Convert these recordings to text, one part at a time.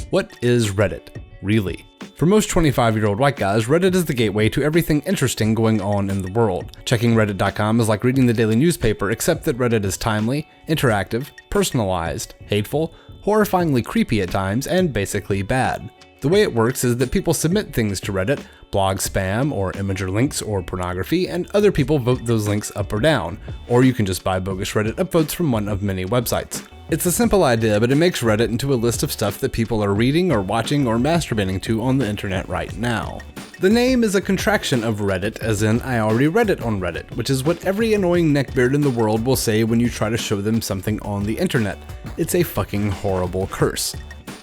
What is Reddit, really? For most 25-year-old white guys, Reddit is the gateway to everything interesting going on in the world. Checking Reddit.com is like reading the daily newspaper, except that Reddit is timely, interactive, personalized, hateful, horrifyingly creepy at times, and basically bad. The way it works is that people submit things to Reddit, blog spam or imager links or pornography, and other people vote those links up or down, or you can just buy bogus Reddit upvotes from one of many websites. It's a simple idea, but it makes Reddit into a list of stuff that people are reading or watching or masturbating to on the internet right now. The name is a contraction of Reddit, as in I already read it on Reddit, which is what every annoying neckbeard in the world will say when you try to show them something on the internet. It's a fucking horrible curse.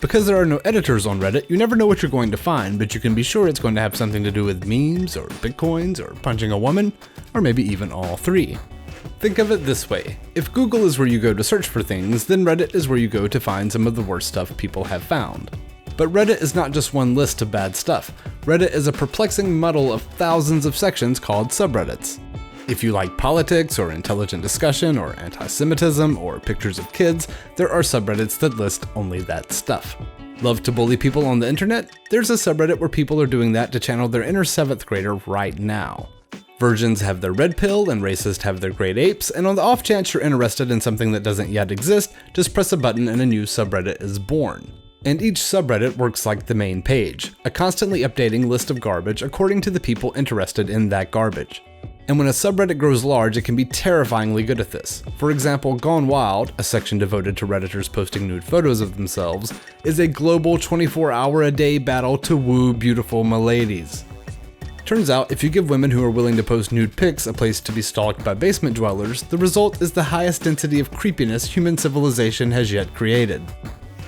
Because there are no editors on Reddit, you never know what you're going to find, but you can be sure it's going to have something to do with memes, or bitcoins, or punching a woman, or maybe even all three. Think of it this way. If Google is where you go to search for things, then Reddit is where you go to find some of the worst stuff people have found. But Reddit is not just one list of bad stuff. Reddit is a perplexing muddle of thousands of sections called subreddits. If you like politics, or intelligent discussion, or anti-Semitism, or pictures of kids, there are subreddits that list only that stuff. Love to bully people on the internet? There's a subreddit where people are doing that to channel their inner 7th grader right now. Virgins have their red pill, and racists have their great apes, and on the off chance you're interested in something that doesn't yet exist, just press a button and a new subreddit is born. And each subreddit works like the main page, a constantly updating list of garbage according to the people interested in that garbage. And when a subreddit grows large, it can be terrifyingly good at this. For example, Gone Wild, a section devoted to Redditors posting nude photos of themselves, is a global 24-hour-a-day battle to woo beautiful miladies. Turns out, if you give women who are willing to post nude pics a place to be stalked by basement dwellers, the result is the highest density of creepiness human civilization has yet created.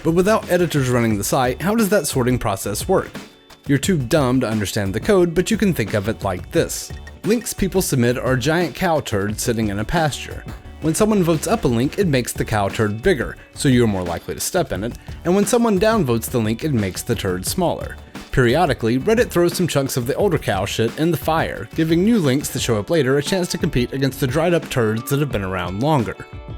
But without editors running the site, how does that sorting process work? You're too dumb to understand the code, but you can think of it like this. Links people submit are giant cow turds sitting in a pasture. When someone votes up a link, it makes the cow turd bigger, so you're more likely to step in it, and when someone downvotes the link, it makes the turd smaller. Periodically, Reddit throws some chunks of the older cow shit in the fire, giving new links that show up later a chance to compete against the dried up turds that have been around longer.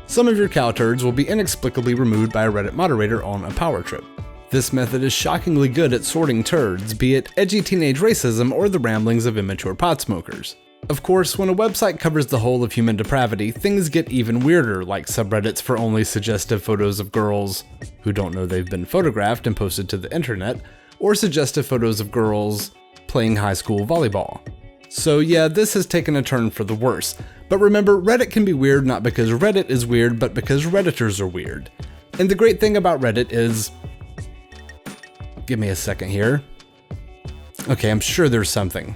Some of your cow turds will be inexplicably removed by a Reddit moderator on a power trip. This method is shockingly good at sorting turds, be it edgy teenage racism or the ramblings of immature pot smokers. Of course, when a website covers the whole of human depravity, things get even weirder, like subreddits for only suggestive photos of girls who don't know they've been photographed and posted to the internet, or suggestive photos of girls playing high school volleyball. So yeah, this has taken a turn for the worse. But remember, Reddit can be weird not because Reddit is weird, but because Redditors are weird. And the great thing about Reddit is... Give me a second here. Okay, I'm sure there's something.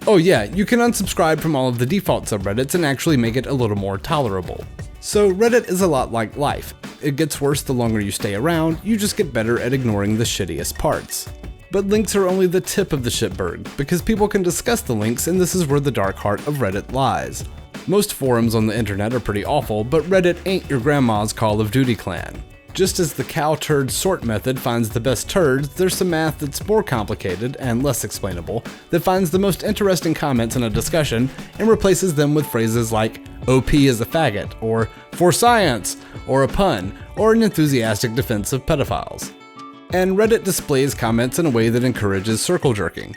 Oh yeah, you can unsubscribe from all of the default subreddits and actually make it a little more tolerable. So Reddit is a lot like life. It gets worse the longer you stay around, you just get better at ignoring the shittiest parts. But links are only the tip of the shitberg, because people can discuss the links, and this is where the dark heart of Reddit lies. Most forums on the internet are pretty awful, but Reddit ain't your grandma's Call of Duty clan. Just as the cow turd sort method finds the best turds, there's some math that's more complicated and less explainable that finds the most interesting comments in a discussion and replaces them with phrases like OP is a faggot, or for science, or a pun, or an enthusiastic defense of pedophiles. And Reddit displays comments in a way that encourages circle jerking.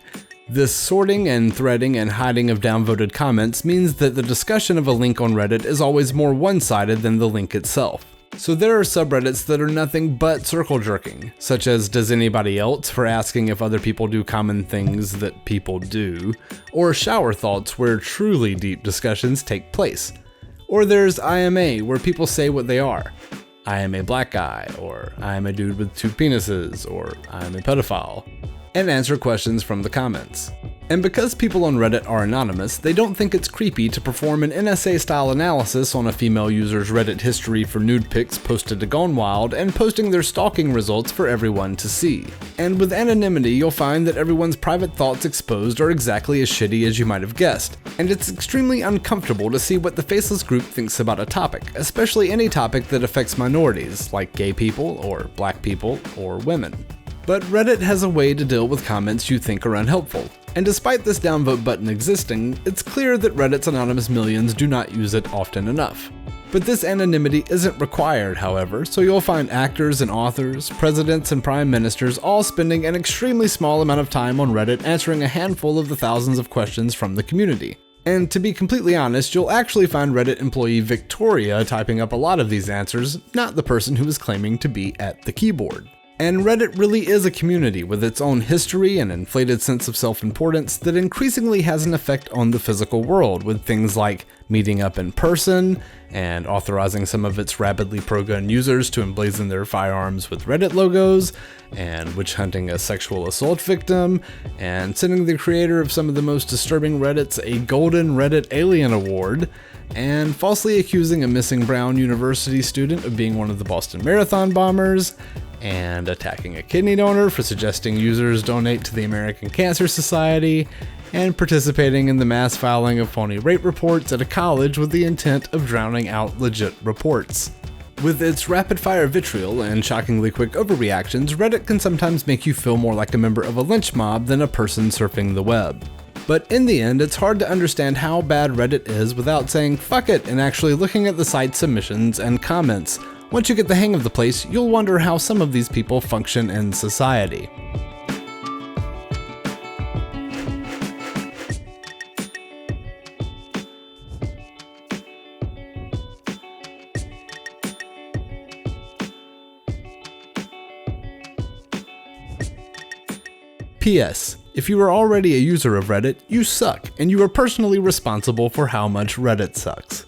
This sorting and threading and hiding of downvoted comments means that the discussion of a link on Reddit is always more one-sided than the link itself. So there are subreddits that are nothing but circle jerking, such as Does Anybody Else for asking if other people do common things that people do, or Shower Thoughts where truly deep discussions take place. Or there's IMA where people say what they are. I am a black guy, or I am a dude with 2 penises, or I am a pedophile, and answer questions from the comments. And because people on Reddit are anonymous, they don't think it's creepy to perform an NSA-style analysis on a female user's Reddit history for nude pics posted to Gone Wild and posting their stalking results for everyone to see. And with anonymity, you'll find that everyone's private thoughts exposed are exactly as shitty as you might have guessed. And it's extremely uncomfortable to see what the faceless group thinks about a topic, especially any topic that affects minorities, like gay people, or black people, or women. But Reddit has a way to deal with comments you think are unhelpful. And despite this downvote button existing, it's clear that Reddit's anonymous millions do not use it often enough. But this anonymity isn't required, however, so you'll find actors and authors, presidents and prime ministers all spending an extremely small amount of time on Reddit answering a handful of the thousands of questions from the community. And to be completely honest, you'll actually find Reddit employee Victoria typing up a lot of these answers, not the person who is claiming to be at the keyboard. And Reddit really is a community with its own history and inflated sense of self-importance that increasingly has an effect on the physical world, with things like meeting up in person, and authorizing some of its rabidly pro-gun users to emblazon their firearms with Reddit logos, and witch hunting a sexual assault victim, and sending the creator of some of the most disturbing Reddits a Golden Reddit Alien Award, and falsely accusing a missing Brown University student of being one of the Boston Marathon bombers, and attacking a kidney donor for suggesting users donate to the American Cancer Society, and participating in the mass filing of phony rape reports at a college with the intent of drowning out legit reports. With its rapid-fire vitriol and shockingly quick overreactions, Reddit can sometimes make you feel more like a member of a lynch mob than a person surfing the web. But in the end, it's hard to understand how bad Reddit is without saying fuck it and actually looking at the site's submissions and comments. Once you get the hang of the place, you'll wonder how some of these people function in society. P.S. If you are already a user of Reddit, you suck, and you are personally responsible for how much Reddit sucks.